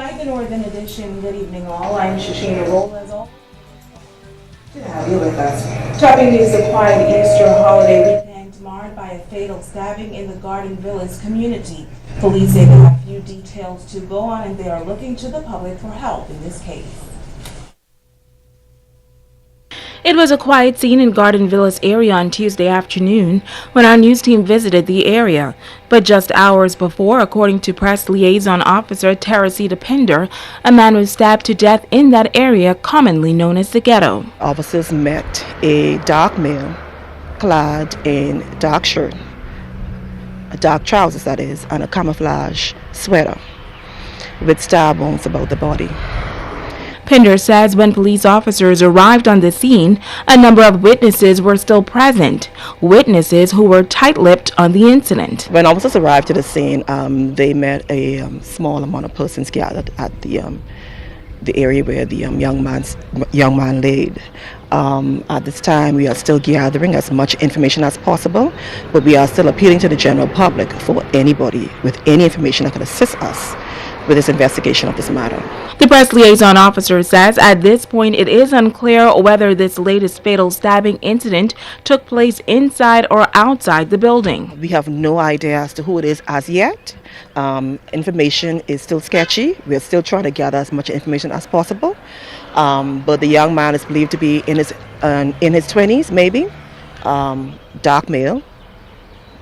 Tonight, the Northern Edition. Good evening, all. I'm Shashina Roll, as always. Good to have you with us. Topping news: the quiet Easter holiday weekend marred by a fatal stabbing in the Garden Villas community. Police say they have few details to go on, and they are looking to the public for help in this case. It was a quiet scene in Garden Villas area on Tuesday afternoon when our news team visited the area. But just hours before, according to press liaison officer Teresita Pinder, a man was stabbed to death in that area commonly known as the ghetto. Officers met a dark male clad in dark shirt, dark trousers that is, and a camouflage sweater with stab wounds about the body. Pinder says when police officers arrived on the scene, a number of witnesses were still present, witnesses who were tight-lipped on the incident. When officers arrived to the scene, they met a small amount of persons gathered at the area where the young man laid. At this time, we are still gathering as much information as possible, but we are still appealing to the general public for anybody with any information that can assist us with this investigation of this matter. The press liaison officer says at this point it is unclear whether this latest fatal stabbing incident took place inside or outside the building. We have no idea as to who it is as yet. Information is still sketchy. We're still trying to gather as much information as possible. But the young man is believed to be in his 20s, maybe. Dark male.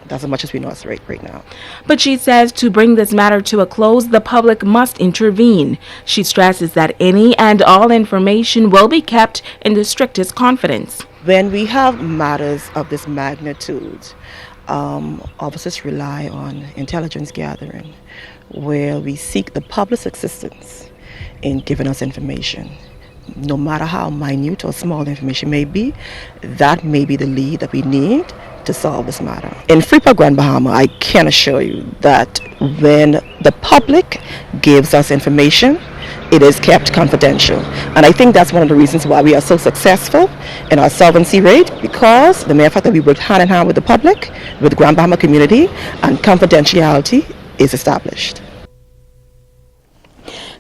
That's as much as we know as right now. But she says to bring this matter to a close, the public must intervene. She stresses that any and all information will be kept in the strictest confidence. When we have matters of this magnitude, officers rely on intelligence gathering, where we seek the public's assistance in giving us information. No matter how minute or small the information may be, that may be the lead that we need to solve this matter. In Freeport, Bahama, I can assure you that when the public gives us information, it is kept confidential. And I think that's one of the reasons why we are so successful in our solvency rate, because the mere fact that we work hand in hand with the public, with the Grand Bahama community, and confidentiality is established.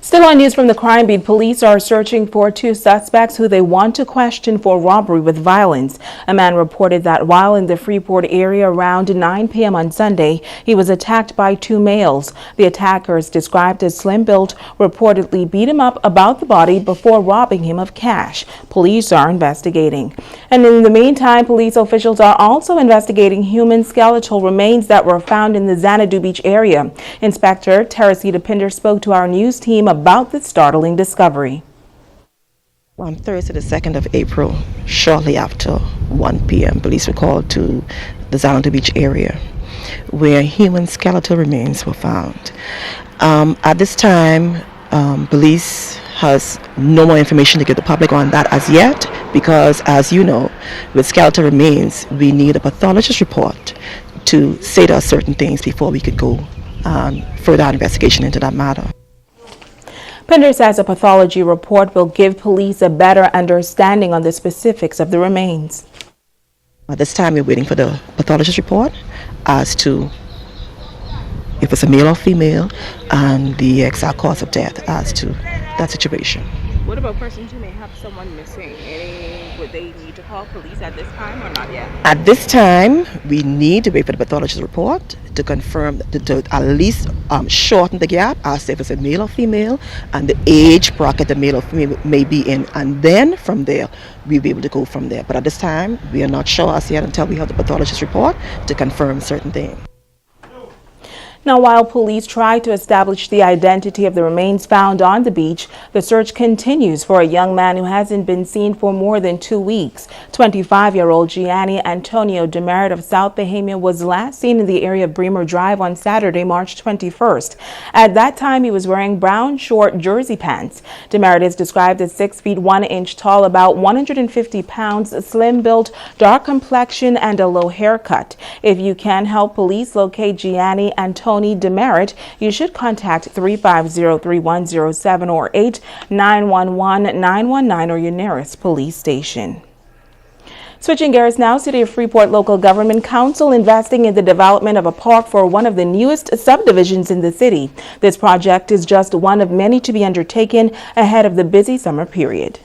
Still on news from the crime beat, police are searching for two suspects who they want to question for robbery with violence. A man reported that while in the Freeport area around 9 p.m. on Sunday, he was attacked by two males. The attackers, described as slim-built, reportedly beat him up about the body before robbing him of cash. Police are investigating. And in the meantime, police officials are also investigating human skeletal remains that were found in the Xanadu Beach area. Inspector Teresita Pinder spoke to our news team about this startling discovery. On Thursday, the 2nd of April, shortly after 1 p.m., police were called to the Xanadu Beach area where human skeletal remains were found. At this time, police has no more information to give the public on that as yet, because as you know, with skeletal remains, we need a pathologist report to say to us certain things before we could go further investigation into that matter. Pinder says a pathology report will give police a better understanding on the specifics of the remains. At this time, we're waiting for the pathologist report as to if it's a male or female and the exact cause of death as to that situation. What about persons who may have someone missing? Would they need to call police at this time or not yet? At this time, we need to wait for the pathologist report to confirm, to at least shorten the gap as to if it's a male or female and the age bracket the male or female may be in. And then from there, we'll be able to go from there. But at this time, we are not sure as yet until we have the pathologist report to confirm certain things. Now, while police try to establish the identity of the remains found on the beach, the search continues for a young man who hasn't been seen for more than 2 weeks. 25-year-old Gianni Antonio Demerit of South Bahama was last seen in the area of Bremer Drive on Saturday, March 21st. At that time, he was wearing brown short jersey pants. Demerit is described as 6 feet 1 inch tall, about 150 pounds, slim-built, dark complexion, and a low haircut. If you can help police locate Gianni Antonio Demerit, you should contact 350-3107 or 8-911-919 or your nearest police station. Switching gears now, City of Freeport Local Government Council investing in the development of a park for one of the newest subdivisions in the city. This project is just one of many to be undertaken ahead of the busy summer period.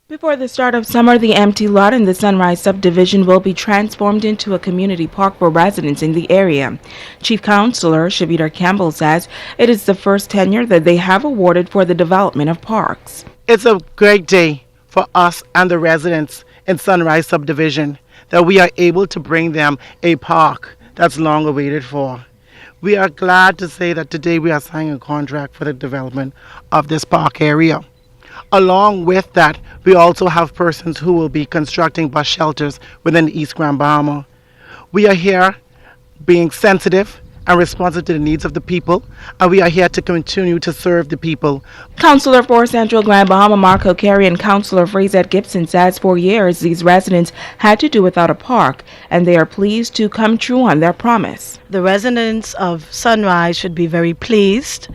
Before the start of summer, the empty lot in the Sunrise subdivision will be transformed into a community park for residents in the area. Chief Councilor Shavita Campbell says it is the first tenure that they have awarded for the development of parks. It's a great day for us and the residents in Sunrise subdivision that we are able to bring them a park that's long awaited for. We are glad to say that today we are signing a contract for the development of this park area. Along with that, we also have persons who will be constructing bus shelters within East Grand Bahama. We are here being sensitive and responsive to the needs of the people, and we are here to continue to serve the people. Councilor for Central Grand Bahama Marco Carey and Councilor Frazette Gibson says for years these residents had to do without a park, and they are pleased to come true on their promise. The residents of Sunrise should be very pleased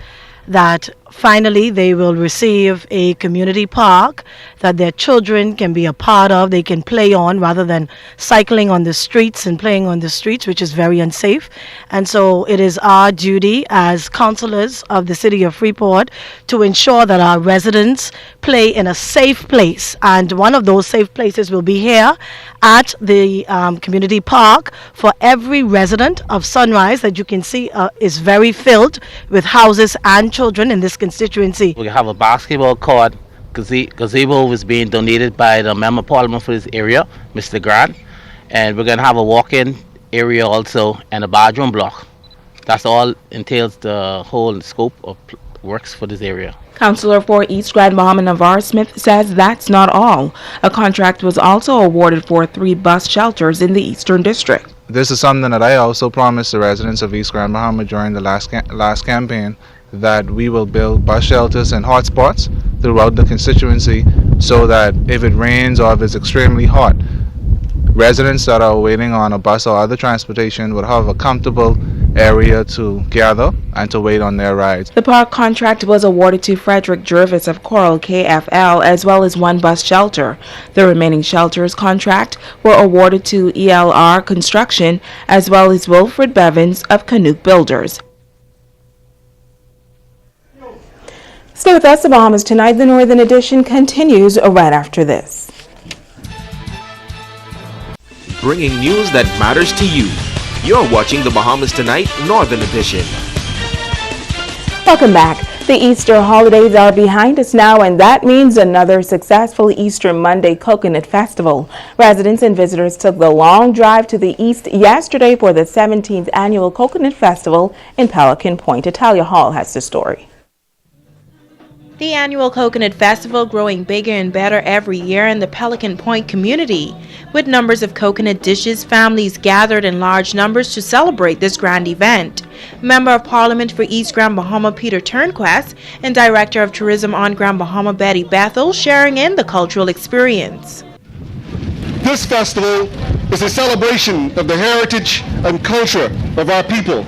that finally they will receive a community park that their children can be a part of, they can play on rather than cycling on the streets and playing on the streets, which is very unsafe. And so it is our duty as councillors of the city of Freeport to ensure that our residents play in a safe place. And one of those safe places will be here at the community park for every resident of Sunrise that you can see is very filled with houses and children in this constituency. We have a basketball court. Gazebo was being donated by the Member of Parliament for this area, Mr. Grant, and we're going to have a walk-in area also and a bathroom block. That's all entails the whole scope of works for this area. Councilor for East Grand Bahama Navarre Smith says that's not all. A contract was also awarded for 3 bus shelters in the Eastern District. This is something that I also promised the residents of East Grand Bahama during the last campaign, that we will build bus shelters and hotspots throughout the constituency so that if it rains or if it's extremely hot, residents that are waiting on a bus or other transportation would have a comfortable area to gather and to wait on their rides. The park contract was awarded to Frederick Jervis of Coral KFL as well as 1 bus shelter. The remaining shelters contract were awarded to ELR Construction as well as Wilfred Bevins of Canuck Builders. Stay with us, the Bahamas Tonight. The Northern Edition continues right after this. Bringing news that matters to you. You're watching the Bahamas Tonight Northern Edition. Welcome back. The Easter holidays are behind us now, and that means another successful Easter Monday Coconut Festival. Residents and visitors took the long drive to the east yesterday for the 17th annual Coconut Festival in Pelican Point. Italia Hall has the story. The annual Coconut Festival growing bigger and better every year in the Pelican Point community. With numbers of coconut dishes, families gathered in large numbers to celebrate this grand event. Member of Parliament for East Grand Bahama Peter Turnquest and Director of Tourism on Grand Bahama Betty Bethel sharing in the cultural experience. This festival is a celebration of the heritage and culture of our people,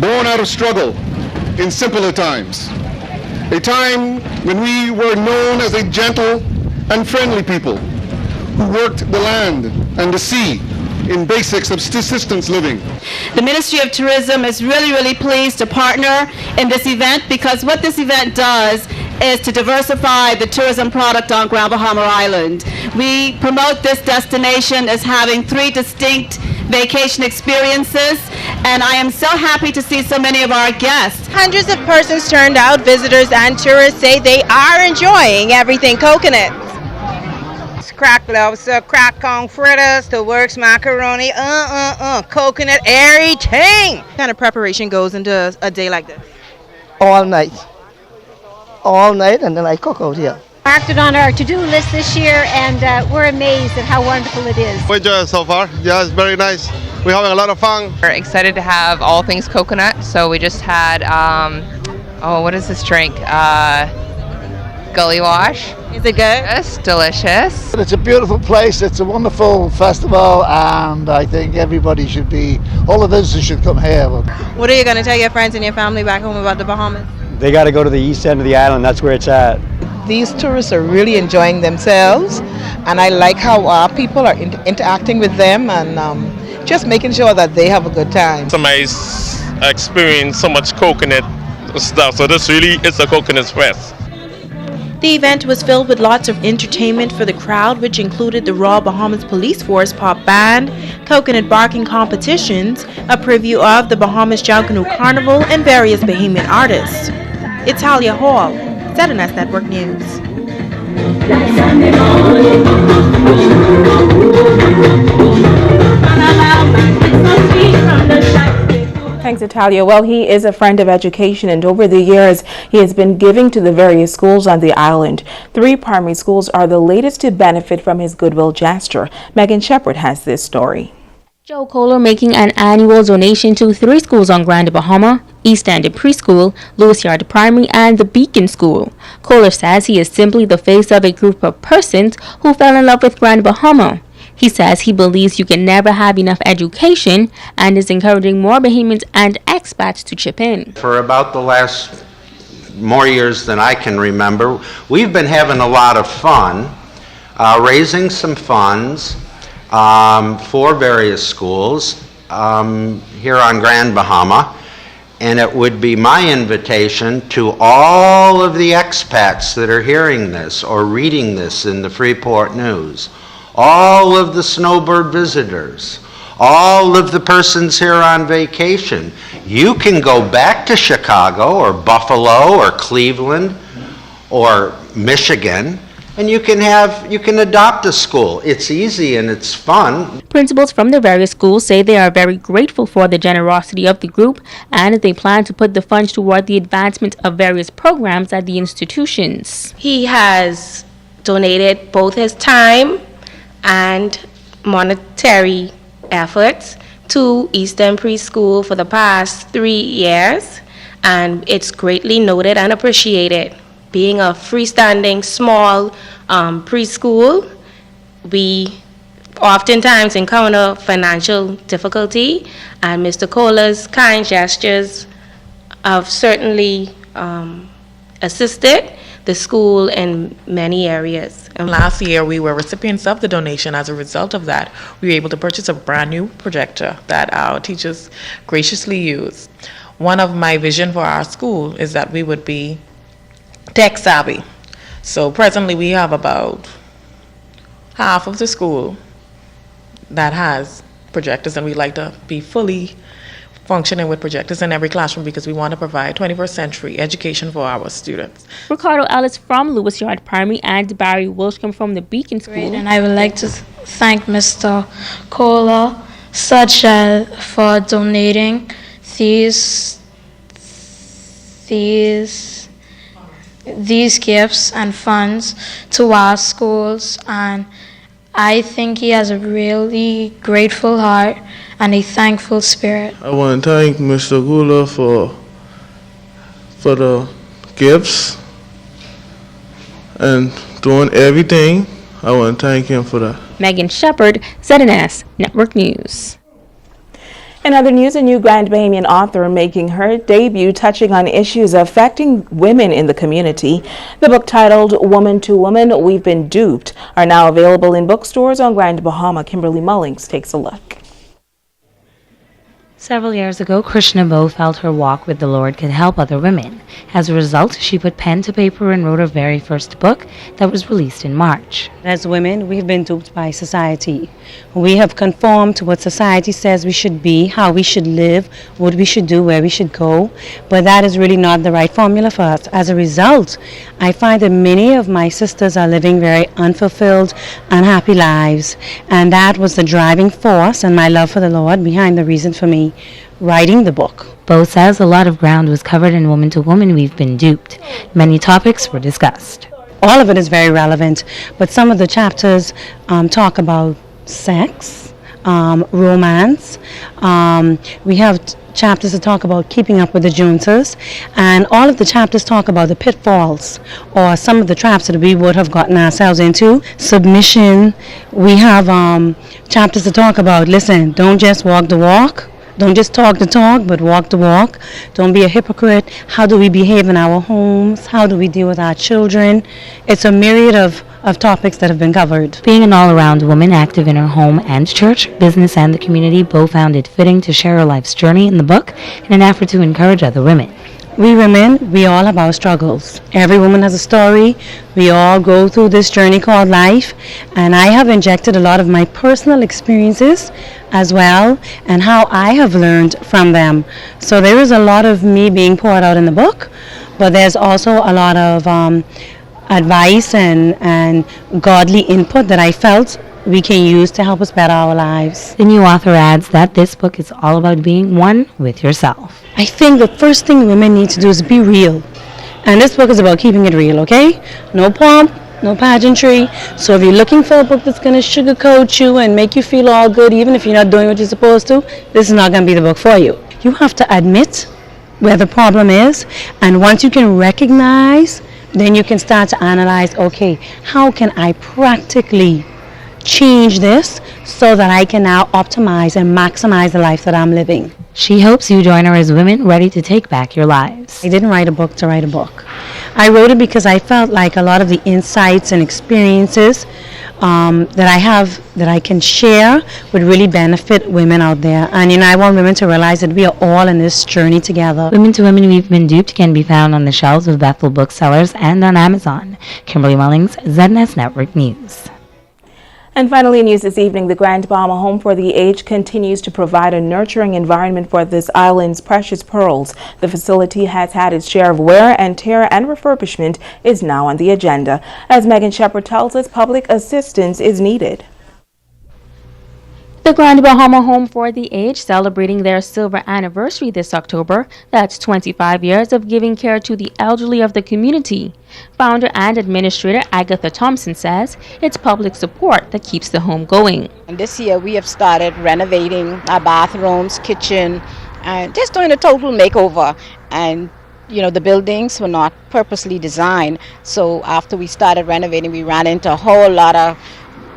born out of struggle in simpler times. A time when we were known as a gentle and friendly people who worked the land and the sea in basics of subsistence living. The Ministry of Tourism is really pleased to partner in this event because what this event does is to diversify the tourism product on Grand Bahama Island. We promote this destination as having 3 distinct vacation experiences, and I am so happy to see so many of our guests. Hundreds of persons turned out. Visitors and tourists say they are enjoying everything coconut. Crack lobster, crack corn fritters, the works macaroni, coconut, everything. What kind of preparation goes into a day like this? All night, and then I cook out here. Marked it on our to-do list this year, and we're amazed at how wonderful it is. We enjoy it so far. Yeah, it's very nice. We're having a lot of fun. We're excited to have all things coconut. So we just had, what is this drink? Gully Wash. Is it good? Yes, delicious. It's a beautiful place. It's a wonderful festival, and I think everybody should be, all the visitors should come here. What are you going to tell your friends and your family back home about the Bahamas? They got to go to the east end of the island. That's where it's at. these tourists are really enjoying themselves, and I like how our people are interacting with them and just making sure that they have a good time. Somebody's experienced so much coconut stuff, so this really is a coconut fest. The event was filled with lots of entertainment for the crowd, which included the Raw Bahamas Police Force Pop Band, coconut barking competitions, a preview of the Bahamas Jalcanoe Carnival, and various Bahamian artists. Italia Hall, ZNS Network News. Thanks, Italia. Well, he is a friend of education, and over the years, he has been giving to the various schools on the island. 3 primary schools are the latest to benefit from his goodwill gesture. Megan Shepard has this story. Joe Kohler making an annual donation to 3 schools on Grand Bahama, East End Preschool, Lewis Yard Primary, and the Beacon School. Kohler says he is simply the face of a group of persons who fell in love with Grand Bahama. He says he believes you can never have enough education and is encouraging more Bahamians and expats to chip in. For about the last more years than I can remember, we've been having a lot of fun raising some funds for various schools here on Grand Bahama, and it would be my invitation to all of the expats that are hearing this or reading this in the Freeport News, all of the snowbird visitors, all of the persons here on vacation. You can go back to Chicago or Buffalo or Cleveland or Michigan, and you can adopt a school. It's easy and it's fun. Principals from the various schools say they are very grateful for the generosity of the group, and they plan to put the funds toward the advancement of various programs at the institutions. He has donated both his time and monetary efforts to Eastern Preschool for the past 3 years, and it's greatly noted and appreciated. Being a freestanding small preschool, we oftentimes encounter financial difficulty, and Mr. Kohler's kind gestures have certainly assisted the school in many areas. Last year, we were recipients of the donation. As a result of that, we were able to purchase a brand new projector that our teachers graciously use. One of my vision for our school is that we would be tech savvy. So presently, we have about half of the school that has projectors, and we'd like to be fully functioning with projectors in every classroom because we want to provide 21st century education for our students. Ricardo Ellis from Lewis Yard Primary and Barry Wilshcombe from the Beacon School. Great, and I would like to thank Mr. Kohler for donating these gifts and funds to our schools, and I think he has a really grateful heart and a thankful spirit. I want to thank Mr. Kohler for the gifts and doing everything. I want to thank him for that. Megan Shepard, ZNS Network News. In other news, a new Grand Bahamian author making her debut touching on issues affecting women in the community. The book titled Woman to Woman, We've Been Duped are now available in bookstores on Grand Bahama. Kimberly Mullings takes a look. Several years ago, Krishna Bo felt her walk with the Lord could help other women. As a result, she put pen to paper and wrote her very first book that was released in March. As women, we've been duped by society. We have conformed to what society says we should be, how we should live, what we should do, where we should go, but that is really not the right formula for us. As a result, I find that many of my sisters are living very unfulfilled, unhappy lives, and that was the driving force and my love for the Lord behind the reason for me writing the book. Bo says a lot of ground was covered in Woman to Woman, We've Been Duped. Many topics were discussed. All of it is very relevant, but some of the chapters talk about sex, romance. We have chapters that talk about keeping up with the Joneses, and all of the chapters talk about the pitfalls or some of the traps that we would have gotten ourselves into. Submission. We have chapters that talk about, listen, don't just walk the walk, Don't just talk the talk, but walk the walk. Don't be a hypocrite. How do we behave in our homes? How do we deal with our children? It's a myriad of topics that have been covered. Being an all-around woman active in her home and church, business, and the community, both found it fitting to share her life's journey in the book in an effort to encourage other women. We women, we all have our struggles. Every woman has a story. We all go through this journey called life, and I have injected a lot of my personal experiences as well and how I have learned from them. So there is a lot of me being poured out in the book, but there's also a lot of advice and godly input that I felt we can use to help us better our lives. The new author adds that this book is all about being one with yourself. I think the first thing women need to do is be real. And this book is about keeping it real, okay? No pomp, no pageantry. So if you're looking for a book that's going to sugarcoat you and make you feel all good, even if you're not doing what you're supposed to, this is not going to be the book for you. You have to admit where the problem is, and once you can recognize, then you can start to analyze, okay, how can I practically change this so that I can now optimize and maximize the life that I'm living. She hopes you join her as women ready to take back your lives. I didn't write a book to write a book. I wrote it because I felt like a lot of the insights and experiences that I have, that I can share, would really benefit women out there. And I want women to realize that we are all in this journey together. Women to Women We've Been Duped can be found on the shelves of Bethel booksellers and on Amazon. Kimberly Mullings, ZNS Network News. And finally, in news this evening, the Grand Bahama Home for the Aged continues to provide a nurturing environment for this island's precious pearls. The facility has had its share of wear and tear, and refurbishment is now on the agenda. As Megan Shepard tells us, public assistance is needed. The Grand Bahama Home for the Aged celebrating their silver anniversary this October. That's 25 years of giving care to the elderly of the community. Founder and administrator Agatha Thompson says it's public support that keeps the home going. And this year we have started renovating our bathrooms, kitchen, and just doing a total makeover. And the buildings were not purposely designed. So after we started renovating, we ran into a whole lot of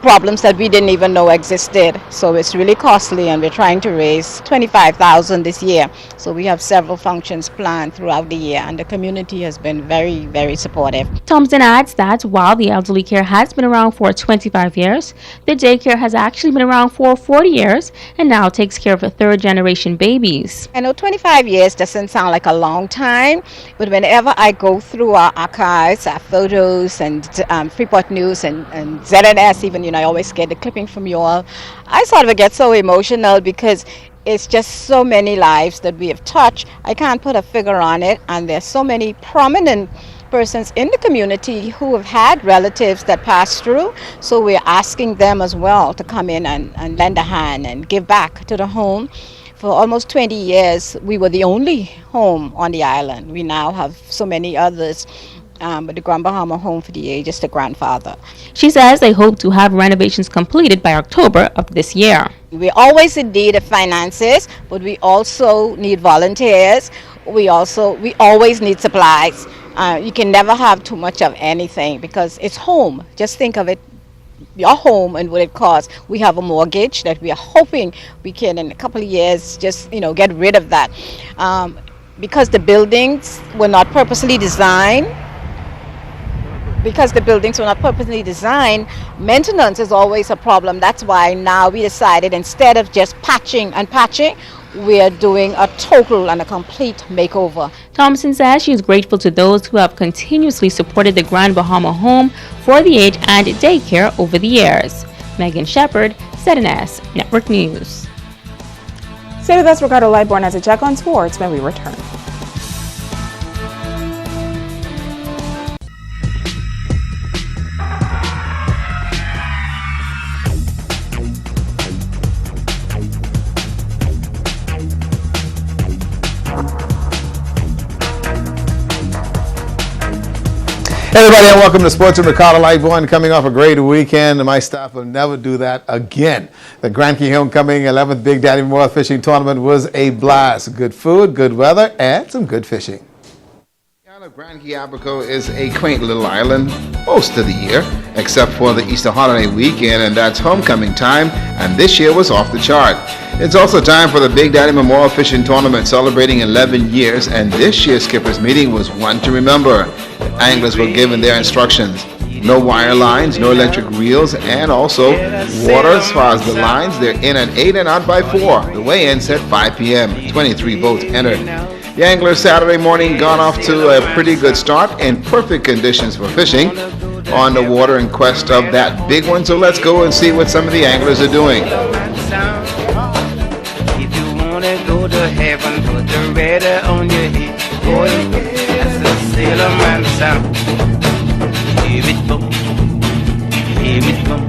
problems that we didn't even know existed. So it's really costly, and we're trying to raise $25,000 this year. So we have several functions planned throughout the year, and the community has been very, very supportive. Thompson adds that while the elderly care has been around for 25 years, the daycare has actually been around for 40 years and now takes care of third-generation babies. I know 25 years doesn't sound like a long time, but whenever I go through our archives, our photos, and Freeport News and ZNS, even, I always get the clipping from you all, I sort of get so emotional because it's just so many lives that we have touched. I can't put a figure on it, and there's so many prominent persons in the community who have had relatives that passed through, so we're asking them as well to come in and lend a hand and give back to the home. For almost 20 years, we were the only home on the island. We now have so many others. But the Grand Bahama Home for the Aged is the grandfather. She says they hope to have renovations completed by October of this year. We always in need of finances, but we also need volunteers. We always need supplies. You can never have too much of anything because it's home. Just think of it, your home and what it costs. We have a mortgage that we are hoping we can in a couple of years just get rid of that. Because the buildings were not purposely designed, maintenance is always a problem. That's why now we decided instead of just patching, we are doing a total and a complete makeover. Thompson says she is grateful to those who have continuously supported the Grand Bahama Home for the Aged and daycare over the years. Megan Shepard, ZNS Network News. Stay with us, Ricardo Lightborn has a check on sports when we return. Hey everybody, and welcome to Sports with Ricardo Lightborn. Coming off a great weekend, and my staff will never do that again. The Grand Key Homecoming 11th Big Daddy Memorial Fishing Tournament was a blast. Good food, good weather, and some good fishing. Grand Key Abaco is a quaint little island most of the year, except for the Easter holiday weekend, and that's homecoming time, and this year was off the chart. It's also time for the Big Daddy Memorial Fishing Tournament, celebrating 11 years, and this year's skippers meeting was one to remember. Anglers were given their instructions. No wire lines, no electric reels, and also water as far as the lines. They're in at 8 and out by 4. The weigh-in said 5 p.m. 23 boats entered. The anglers Saturday morning got off to a pretty good start in perfect conditions for fishing on the water in quest of that big one. So let's go and see what some of the anglers are doing. If you wanna go to heaven, put the radar on your head. That's the sailor man sound. Give it boom, give it boom.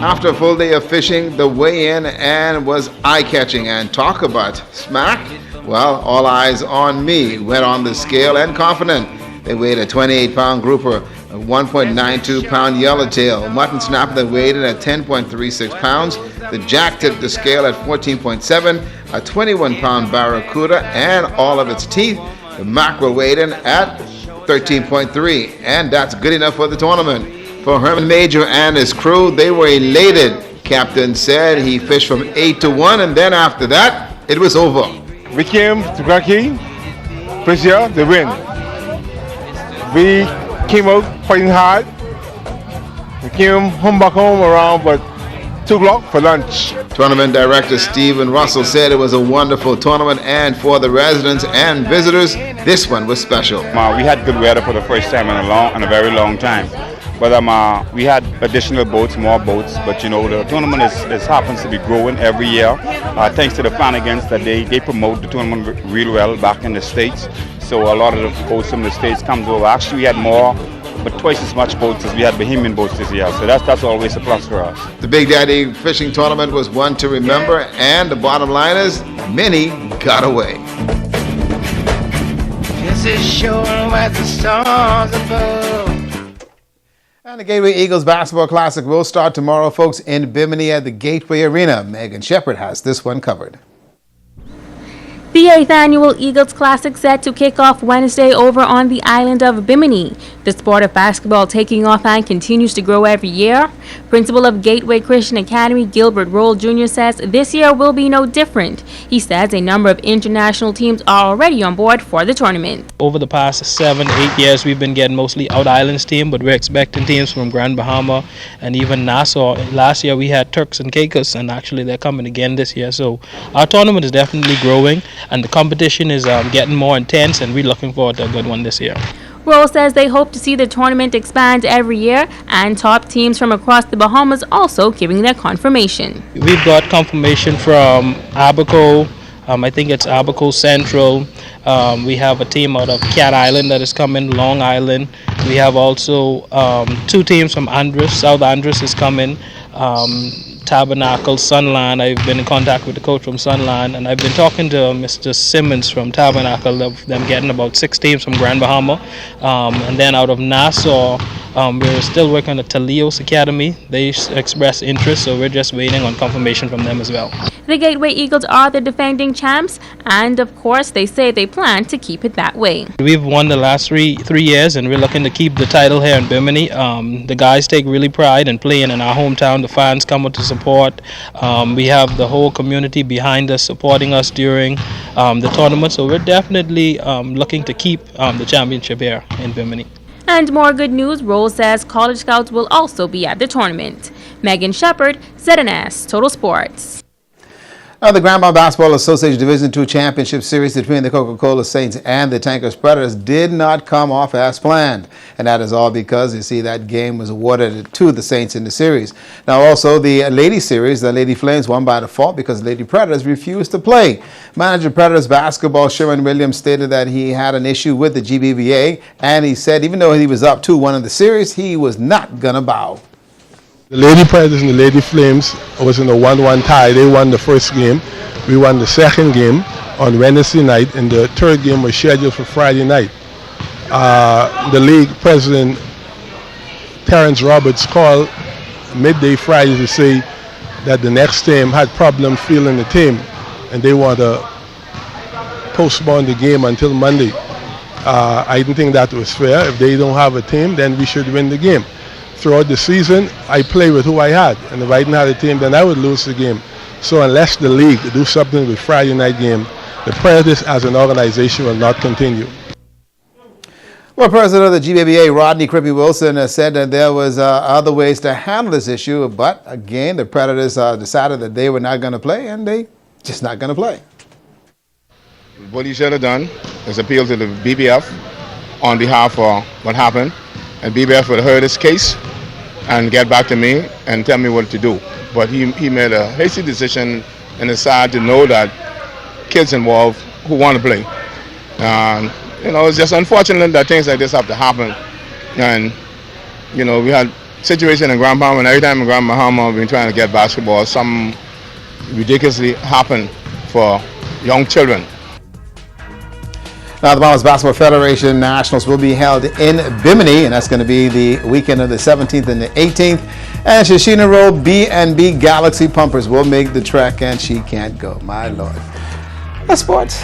After a full day of fishing, the weigh-in and was eye-catching, and talk about smack. Well, all eyes on me. Went on the scale and confident. They weighed a 28-pound grouper, a 1.92-pound yellowtail, mutton snapper that weighed in at 10.36 pounds. The jack tipped the scale at 14.7, a 21-pound barracuda and all of its teeth. The mackerel weighed in at 13.3, and that's good enough for the tournament. For Herman Major and his crew, they were elated. Captain said he fished from 8 to 1, and then after that, it was over. We came to Grand Key, first year, they win. We came out fighting hard. We came back home around but 2 o'clock for lunch. Tournament director Stephen Russell said it was a wonderful tournament, and for the residents and visitors, this one was special. We had good weather for the first time in a very long time. But we had additional boats, more boats. But you know, the tournament is happens to be growing every year. Thanks to the Flanagans that they promote the tournament real well back in the States. So a lot of the boats from the States comes over. Actually, we had more, but twice as much boats as we had Bahamian boats this year. So that's always a plus for us. The Big Daddy Fishing Tournament was one to remember, and the bottom line is, many got away. This is showing where the stars above. And the Gateway Eagles Basketball Classic will start tomorrow, folks, in Bimini at the Gateway Arena. Megan Shepard has this one covered. The 8th Annual Eagles Classic set to kick off Wednesday over on the island of Bimini. The sport of basketball taking off and continues to grow every year. Principal of Gateway Christian Academy, Gilbert Roll Jr. says this year will be no different. He says a number of international teams are already on board for the tournament. Over the past 7-8 years, we've been getting mostly out islands team, but we're expecting teams from Grand Bahama and even Nassau. Last year we had Turks and Caicos, and actually they're coming again this year. So our tournament is definitely growing, and the competition is getting more intense, and we're looking forward to a good one this year. Rose says they hope to see the tournament expand every year, and top teams from across the Bahamas also giving their confirmation. We've got confirmation from Abaco. I think it's Abaco Central. We have a team out of Cat Island that is coming, Long Island. We have also 2 teams from Andros. South Andros is coming. Tabernacle, Sunland. I've been in contact with the coach from Sunland, and I've been talking to Mr. Simmons from Tabernacle of them getting about 6 teams from Grand Bahama. And then out of Nassau, we're still working at Talios Academy. They expressed interest, so we're just waiting on confirmation from them as well. The Gateway Eagles are the defending champs, and of course they say they plan to keep it that way. We've won the last three years, and we're looking to keep the title here in Bimini. The guys take really pride in playing in our hometown. The fans come out to support. We have the whole community behind us, supporting us during the tournament, so we're definitely looking to keep the championship here in Bimini. And more good news, Rose says College Scouts will also be at the tournament. Megan Shepard, ZNS Total Sports. Now, the Grand Bahama Basketball Association Division II Championship Series between the Coca-Cola Saints and the Tankers Predators did not come off as planned. And that is all because, you see, that game was awarded to the Saints in the series. Now, also, the Lady Series, the Lady Flames won by default because the Lady Predators refused to play. Manager Predators basketball Sherman Williams stated that he had an issue with the GBVA, and he said even though he was up 2-1 in the series, he was not going to bow. The Lady Predators and the Lady Flames was in a 1-1 tie. They won the first game. We won the second game on Wednesday night, and the third game was scheduled for Friday night. The league president, Terrence Roberts, called midday Friday to say that the next team had problems fielding the team, and they want to postpone the game until Monday. I didn't think that was fair. If they don't have a team, then we should win the game. Throughout the season, I play with who I had, and if I didn't have a team, then I would lose the game. So unless the league do something with Friday night game, the Predators as an organization will not continue. Well, President of the GBBA, Rodney Crippy Wilson, said that there was other ways to handle this issue, but again, the Predators decided that they were not going to play, and they just not going to play. What he should have done is appeal to the BBF on behalf of what happened, and BBF would have heard his case and get back to me and tell me what to do. But he made a hasty decision and decided to know that kids involved who want to play. And, you know, it's just unfortunate that things like this have to happen. And, you know, we had situation in Grand Bahama, and every time in Grand Bahama we've been trying to get basketball, something ridiculously happened for young children. Now, the Bahamas Basketball Federation Nationals will be held in Bimini, and that's going to be the weekend of the 17th and the 18th. And Shishina Road B&B Galaxy Pumpers will make the trek, and she can't go. My Lord. That's sports.